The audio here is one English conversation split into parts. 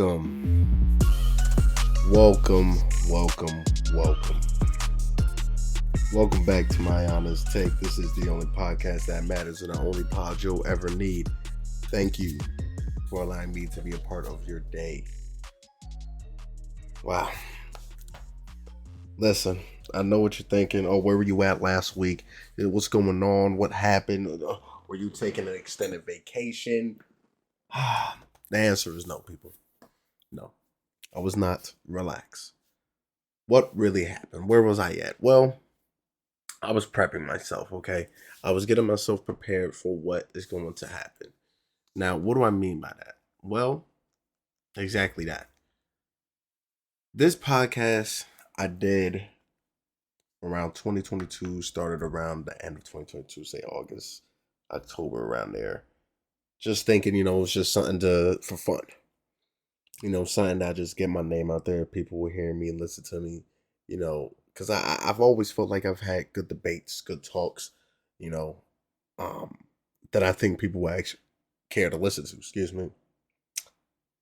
Welcome. Welcome back to my honest take. This is the only podcast that matters and the only pod you'll ever need. Thank you for allowing me to be a part of your day. Wow. Listen, I know what you're thinking. Oh, where were you at last week? What's going on? What happened? Were you taking an extended vacation? The answer is no, people. No, I was not. Relax. What really happened? Where was I at? Well, I was prepping myself, okay? I was getting myself prepared for what is going to happen. Now, what do I mean by that? Well, exactly that. This podcast I did around 2022, started around the end of 2022, say August, October, around there. Just thinking, it was just something for fun. Something that I just get my name out there. People will hear me and listen to me, because I've always felt like I've had good debates, good talks, you know, um, that I think people will actually care to listen to. Excuse me.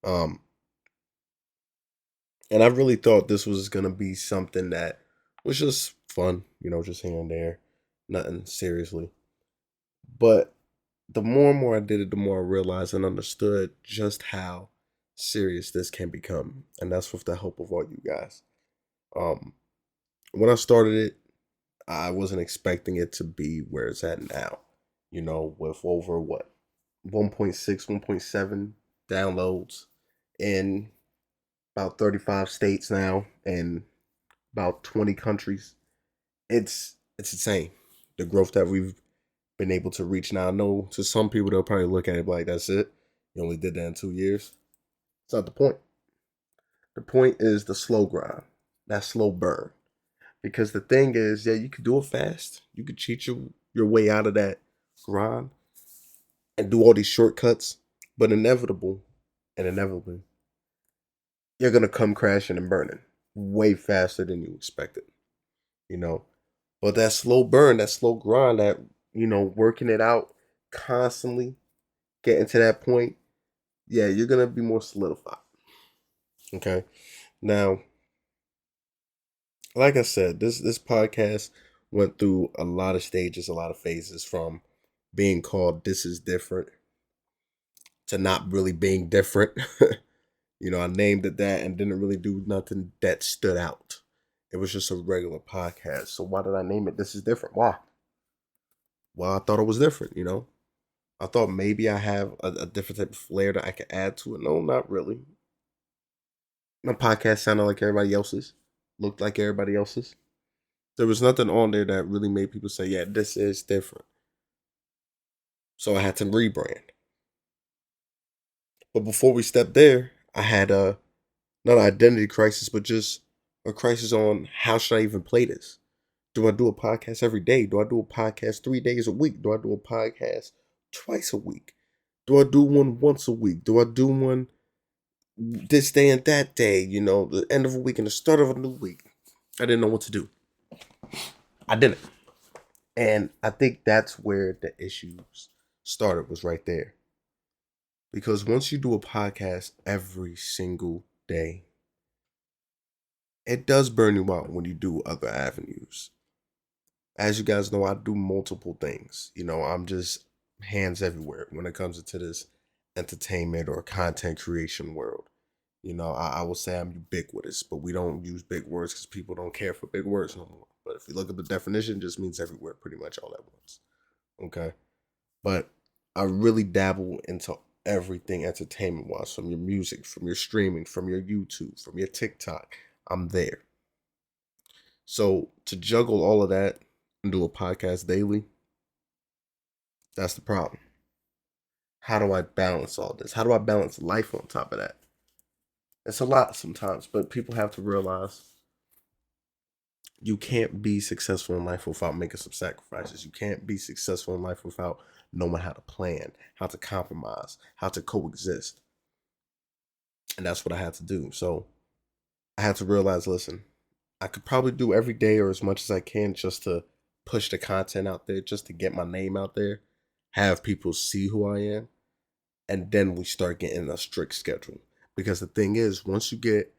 Um, and I really thought this was gonna be something that was just fun, just here and there, nothing seriously. But the more and more I did it, the more I realized and understood just how serious this can become, and that's with the help of all you guys. Um, when I started it, I wasn't expecting it to be where it's at now. With over what 1.6, 1.7 downloads in about 35 states now and about 20 countries. It's insane. The growth that we've been able to reach now. I know to some people they'll probably look at it like that's it. You only did that in 2 years. It's not the point. The point is the slow grind, that slow burn. Because the thing is, yeah, you could do it fast. You could cheat your way out of that grind and do all these shortcuts. But inevitably, you're going to come crashing and burning way faster than you expected. You know, but that slow burn, that slow grind, that, working it out constantly, getting to that point, yeah, you're going to be more solidified. Okay. Now, like I said, this podcast went through a lot of stages, a lot of phases, from being called "This is different" to not really being different. I named it that and didn't really do nothing that stood out. It was just a regular podcast. So why did I name it "This is different"? Why? Well, I thought it was different. I thought maybe I have a different type of flair that I could add to it. No, not really. My podcast sounded like everybody else's, looked like everybody else's. There was nothing on there that really made people say, yeah, this is different. So I had to rebrand. But before we stepped there, I had not an identity crisis, but just a crisis on how should I even play this? Do I do a podcast every day? Do I do a podcast 3 days a week? Do I do a podcast twice a week? Do I do one once a week? Do I do one this day and that day? The end of a week and the start of a new week. I didn't know what to do. I didn't. And I think that's where the issues started, was right there. Because once you do a podcast every single day, it does burn you out when you do other avenues. As you guys know, I do multiple things. I'm just hands everywhere when it comes into this entertainment or content creation world. I will say I'm ubiquitous, but we don't use big words because people don't care for big words no more. But if you look at the definition, it just means everywhere pretty much all at once. Okay? But I really dabble into everything entertainment wise, from your music, from your streaming, from your YouTube, from your TikTok. I'm there. So to juggle all of that and do a podcast daily, that's the problem. How do I balance all this? How do I balance life on top of that? It's a lot sometimes, but people have to realize you can't be successful in life without making some sacrifices. You can't be successful in life without knowing how to plan, how to compromise, how to coexist. And that's what I had to do. So I had to realize, listen, I could probably do every day or as much as I can just to push the content out there, just to get my name out there, have people see who I am. And then we start getting a strict schedule. Because the thing is, once you get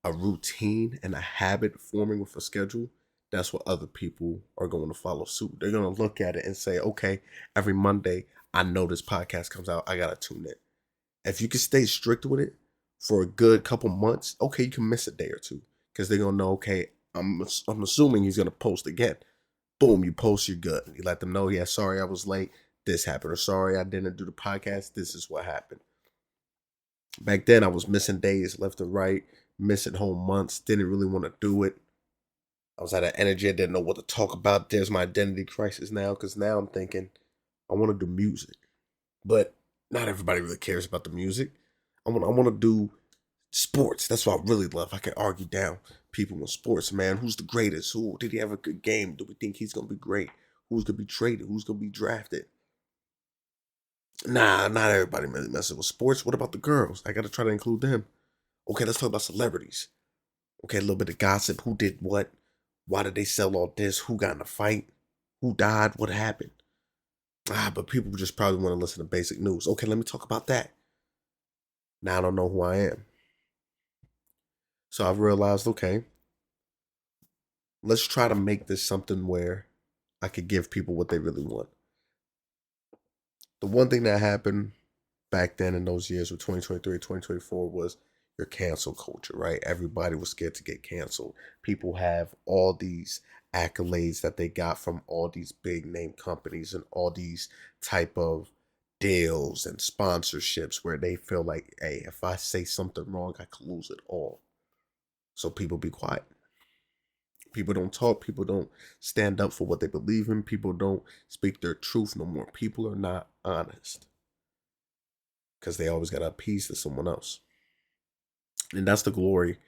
a routine and a habit forming with a schedule, that's what other people are going to follow suit. They're going to look at it and say, okay, every Monday, I know this podcast comes out. I got to tune in. If you can stay strict with it for a good couple months, okay, you can miss a day or two because they're going to know, okay, I'm assuming he's going to post again. Boom, you post, you're good. You let them know, yeah, sorry I was late. This happened. Or sorry I didn't do the podcast. This is what happened. Back then, I was missing days left and right, missing whole months, didn't really want to do it. I was out of energy. I didn't know what to talk about. There's my identity crisis now because now I'm thinking I want to do music, but not everybody really cares about the music. I want to do sports. That's what I really love. I can argue down people in sports, man. Who's the greatest? Who did he have a good game? Do we think he's gonna be great? Who's gonna be traded? Who's gonna be drafted? Nah, not everybody really messes with sports. What about the girls? I gotta try to include them. Okay, let's talk about celebrities. Okay, a little bit of gossip. Who did what? Why did they sell all this? Who got in a fight? Who died? What happened? But people just probably want to listen to basic news. Okay, let me talk about that. Now I don't know who I am. So I've realized, okay, let's try to make this something where I could give people what they really want. The one thing that happened back then in those years with 2023, 2024 was your cancel culture, right? Everybody was scared to get canceled. People have all these accolades that they got from all these big name companies and all these type of deals and sponsorships where they feel like, hey, if I say something wrong, I could lose it all. So people be quiet. People don't talk. People don't stand up for what they believe in. People don't speak their truth no more. People are not honest because they always got to appease to someone else. And that's the glory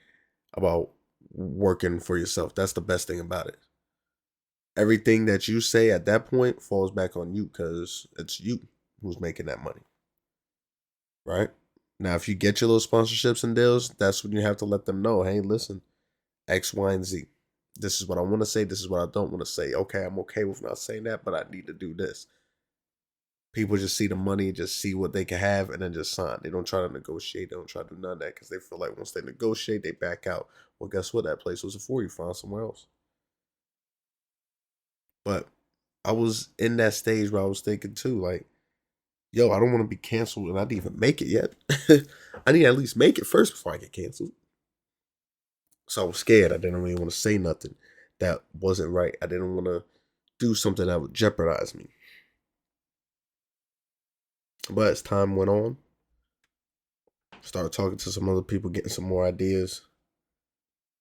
about working for yourself. That's the best thing about it. Everything that you say at that point falls back on you because it's you who's making that money. Right? Now, if you get your little sponsorships and deals, that's when you have to let them know, hey, listen, X, Y, and Z. This is what I want to say. This is what I don't want to say. Okay, I'm okay with not saying that, but I need to do this. People just see the money, just see what they can have, and then just sign. They don't try to negotiate. They don't try to do none of that because they feel like once they negotiate, they back out. Well, guess what? That place wasn't for you. Find somewhere else. But I was in that stage where I was thinking too, like, yo, I don't want to be canceled and I didn't even make it yet. I need to at least make it first before I get canceled. So I was scared. I didn't really want to say nothing that wasn't right. I didn't want to do something that would jeopardize me. But as time went on, started talking to some other people, getting some more ideas.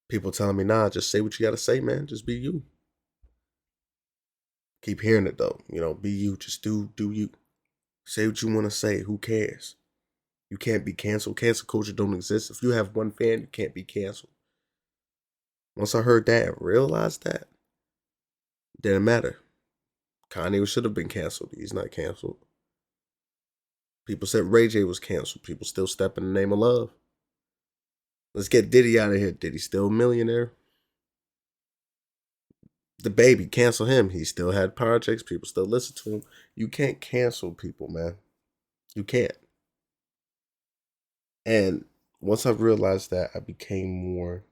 People telling me, nah, just say what you got to say, man. Just be you. Keep hearing it though. Be you. Just do you. Say what you want to say. Who cares? You can't be canceled. Cancel culture don't exist. If you have one fan, you can't be canceled. Once I heard that and realized that, didn't matter. Kanye should have been canceled. He's not canceled. People said Ray J was canceled. People still step in the name of love. Let's get Diddy out of here. Diddy's still a millionaire. The baby, cancel him. He still had projects. People still listen to him. You can't cancel people, man. You can't. And once I realized that, I became more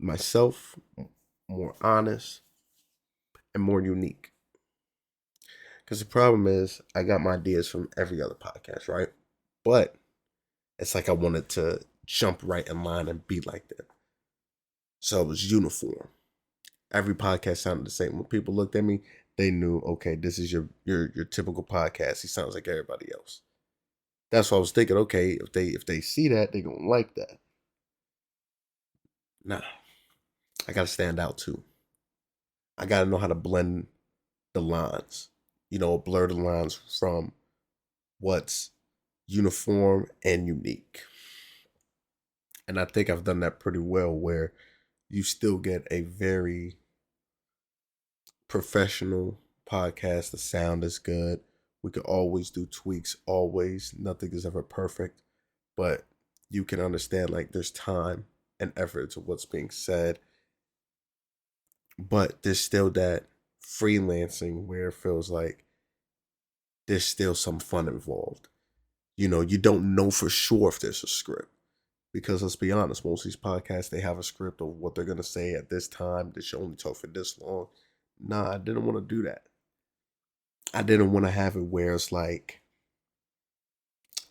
myself, more honest, and more unique. Because the problem is, I got my ideas from every other podcast, right? But it's like I wanted to jump right in line and be like them. So it was uniform. Every podcast sounded the same. When people looked at me, they knew, okay, this is your typical podcast. He sounds like everybody else. That's what I was thinking. Okay, if they see that, they gonna like that. Nah, I gotta stand out too. I gotta know how to blend the lines. Blur the lines from what's uniform and unique. And I think I've done that pretty well where you still get a very professional podcast. The sound is good. We could always do tweaks, always. Nothing is ever perfect. But you can understand like there's time and effort to what's being said. But there's still that freelancing where it feels like there's still some fun involved. You don't know for sure if there's a script. Because let's be honest, most of these podcasts, they have a script of what they're going to say at this time. They should only talk for this long. Nah, I didn't want to do that. I didn't want to have it where it's like,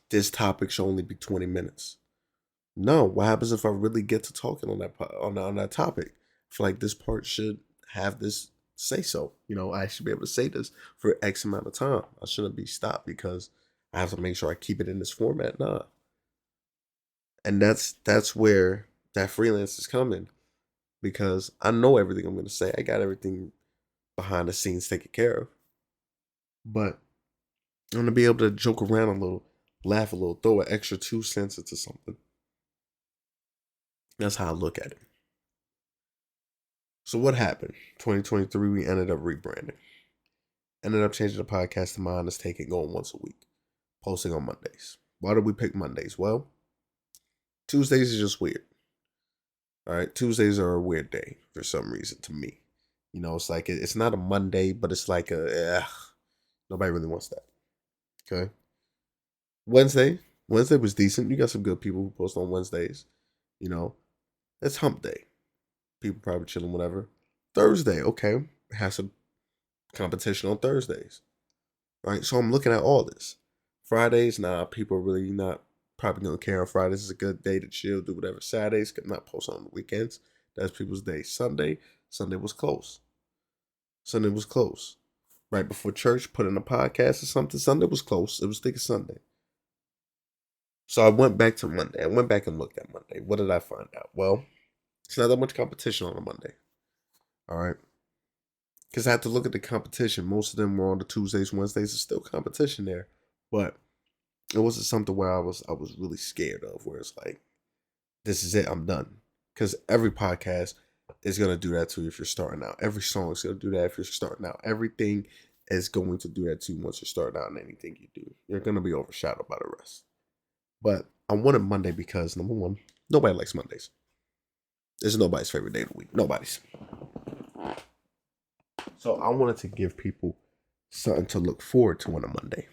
this topic should only be 20 minutes. No, what happens if I really get to talking on that topic? I feel like this part should have this say so. I should be able to say this for X amount of time. I shouldn't be stopped because I have to make sure I keep it in this format. Nah. And that's where that freelance is coming, because I know everything I'm gonna say. I got everything behind the scenes taken care of. But I'm gonna be able to joke around a little, laugh a little, throw an extra 2 cents into something. That's how I look at it. So what happened? 2023, we ended up rebranding. Ended up changing the podcast to My Honest Take and going once a week, posting on Mondays. Why did we pick Mondays? Well, Tuesdays is just weird. All right, Tuesdays are a weird day for some reason to me. It's like it's not a Monday, but it's like nobody really wants that. Okay. Wednesday was decent. You got some good people who post on Wednesdays. You know, it's Hump Day. People probably chilling, whatever. Thursday, okay, has some competition on Thursdays. Right, so I'm looking at all this. Fridays, nah, people are really not probably gonna care on Fridays. Is a good day to chill, do whatever. Saturdays, could not post on the weekends. That's people's day. Sunday was close. Sunday was close. Right before church, put in a podcast or something. Sunday was close. It was thick as Sunday. So I went back to Monday. I went back and looked at Monday. What did I find out? Well, it's not that much competition on a Monday. All right. Because I had to look at the competition. Most of them were on the Tuesdays, Wednesdays. There's still competition there. But it wasn't something where I was really scared of, where it's like, this is it, I'm done. Because every podcast is going to do that to you if you're starting out. Every song is going to do that if you're starting out. Everything is going to do that to you once you're starting out in anything you do. You're going to be overshadowed by the rest. But I wanted Monday because, number one, nobody likes Mondays. This is nobody's favorite day of the week. Nobody's. So I wanted to give people something to look forward to on a Monday.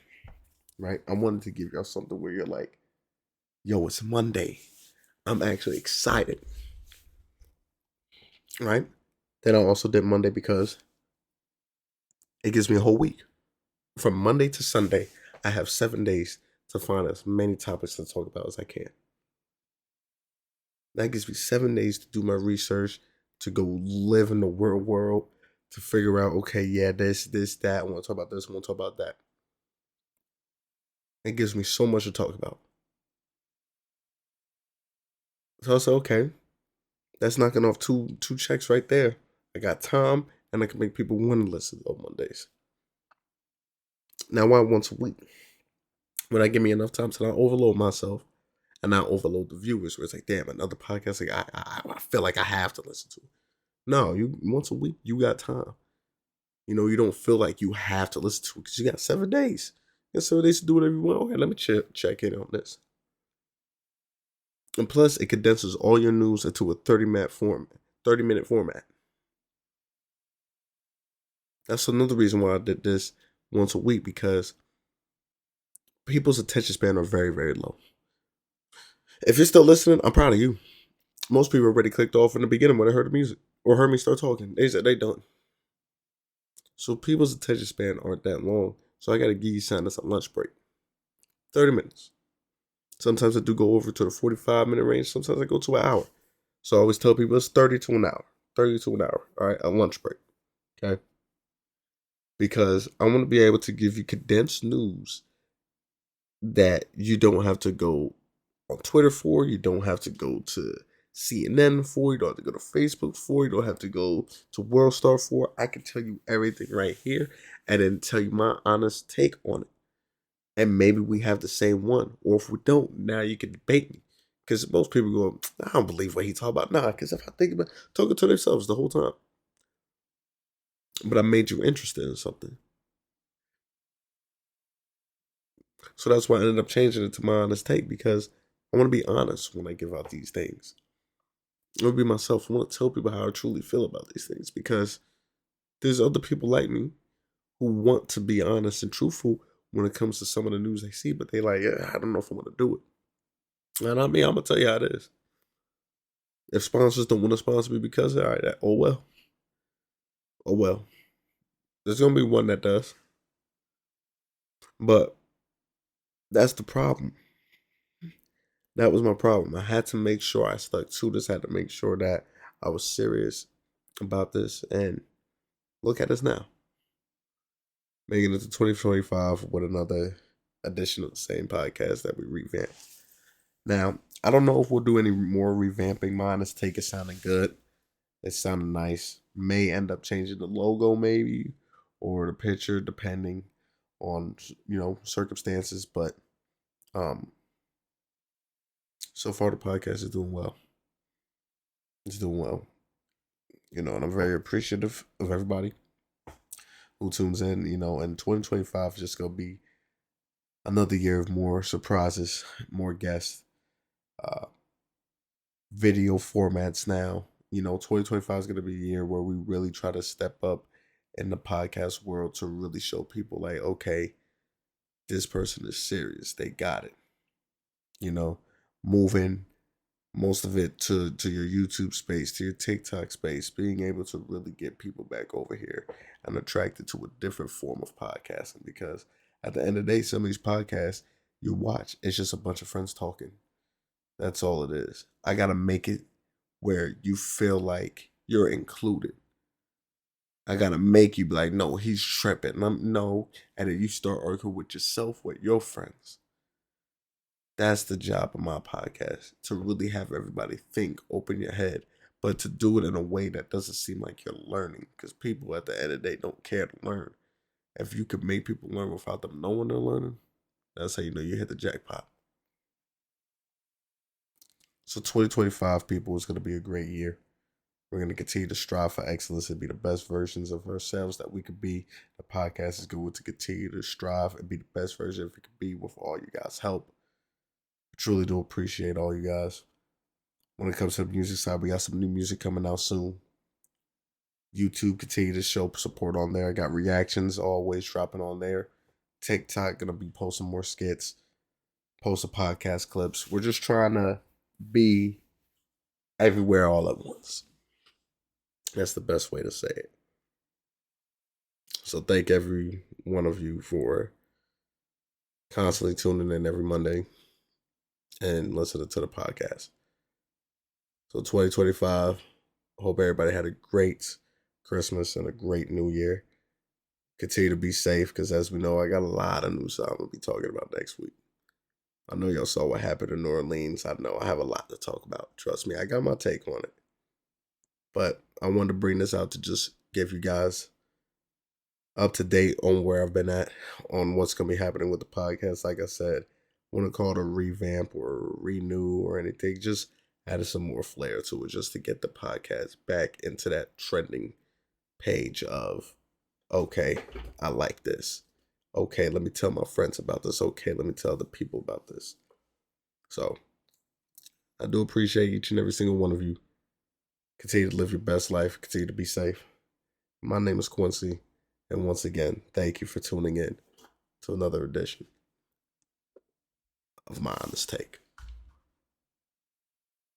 Right? I wanted to give y'all something where you're like, yo, it's Monday. I'm actually excited. Right? Then I also did Monday because it gives me a whole week. From Monday to Sunday, I have 7 days to find as many topics to talk about as I can. That gives me 7 days to do my research, to go live in the real world, to figure out, okay, yeah, this, that. I want to talk about this. I want to talk about that. It gives me so much to talk about. So I said, okay, that's knocking off two checks right there. I got time, and I can make people want to listen on Mondays. Now, why once a week? When I give me enough time to not overload myself and not overload the viewers, where it's like, damn, another podcast, like I feel like I have to listen to it. No, you once a week, you got time. You don't feel like you have to listen to it because you got 7 days. You got 7 days to do whatever you want. Okay, let me check in on this. And plus, it condenses all your news into a 30-minute format. That's another reason why I did this once a week, because people's attention span are very, very low. If you're still listening, I'm proud of you. Most people already clicked off in the beginning when they heard the music or heard me start talking. They said they done. So people's attention span aren't that long. So I got to give you something that's a lunch break. 30 minutes. Sometimes I do go over to the 45-minute range. Sometimes I go to an hour. So I always tell people it's 30 to an hour. 30 to an hour. All right, a lunch break. Okay? Because I want to be able to give you condensed news that you don't have to go on Twitter for. You don't have to go to CNN for. You don't have to go to Facebook for. You don't have to go to WorldStar for. I can tell you everything right here and then tell you my honest take on it. And maybe we have the same one. Or if we don't, now you can debate me. Because most people go, I don't believe what he talking about. Nah, because if I think about talking to themselves the whole time. But I made you interested in something. So that's why I ended up changing it to my honest take, because I want to be honest when I give out these things. I want to be myself. I want to tell people how I truly feel about these things, because there's other people like me who want to be honest and truthful when it comes to some of the news they see, but they like, yeah, I don't know if I want to do it. And I mean, I'm gonna tell you how it is. If sponsors don't want to sponsor me because of all right, oh well. Oh well. There's gonna be one that does. But that's the problem. That was my problem. I had to make sure I stuck to this. I had to make sure that I was serious about this. And look at us now. Making it to 2025 with another edition of the same podcast that we revamped. Now, I don't know if we'll do any more revamping. Mine is take it sounding good. It sounded nice. May end up changing the logo maybe or the picture depending on circumstances. But so far the podcast is doing well. It's doing well. And I'm very appreciative of everybody who tunes in, and 2025 is just going to be another year of more surprises, more guests, video formats now. 2025 is going to be a year where we really try to step up in the podcast world to really show people like, okay, this person is serious. They got it. Moving most of it to your YouTube space, to your TikTok space, being able to really get people back over here and attracted to a different form of podcasting. Because at the end of the day, some of these podcasts you watch, it's just a bunch of friends talking. That's all it is. I got to make it where you feel like you're included. I got to make you be like, no, he's tripping. No. And then you start arguing with yourself, with your friends. That's the job of my podcast, to really have everybody think, open your head, but to do it in a way that doesn't seem like you're learning. Because people at the end of the day don't care to learn. If you could make people learn without them knowing they're learning, that's how you know you hit the jackpot. So 2025, people, is going to be a great year. We're going to continue to strive for excellence and be the best versions of ourselves that we could be. The podcast is going to continue to strive and be the best version it could be with all you guys' help. I truly do appreciate all you guys. When it comes to the music side, we got some new music coming out soon. YouTube continue to show support on there. I got reactions always dropping on there. TikTok gonna be posting more skits, posting podcast clips. We're just trying to be everywhere all at once. That's the best way to say it. So thank every one of you for constantly tuning in every Monday and listening to the podcast. So 2025, hope everybody had a great Christmas and a great New Year. Continue to be safe, because as we know, I got a lot of new stuff I'm going to be talking about next week. I know y'all saw what happened in New Orleans. I know I have a lot to talk about. Trust me, I got my take on it. But I wanted to bring this out to just give you guys up to date on where I've been at, on what's going to be happening with the podcast. Like I said, I want to call it a revamp or renew or anything. Just added some more flair to it just to get the podcast back into that trending page of, okay, I like this. Okay, let me tell my friends about this. Okay, let me tell the people about this. So I do appreciate each and every single one of you. Continue to live your best life. Continue to be safe. My name is Quincy. And once again, thank you for tuning in to another edition of My Honest Take.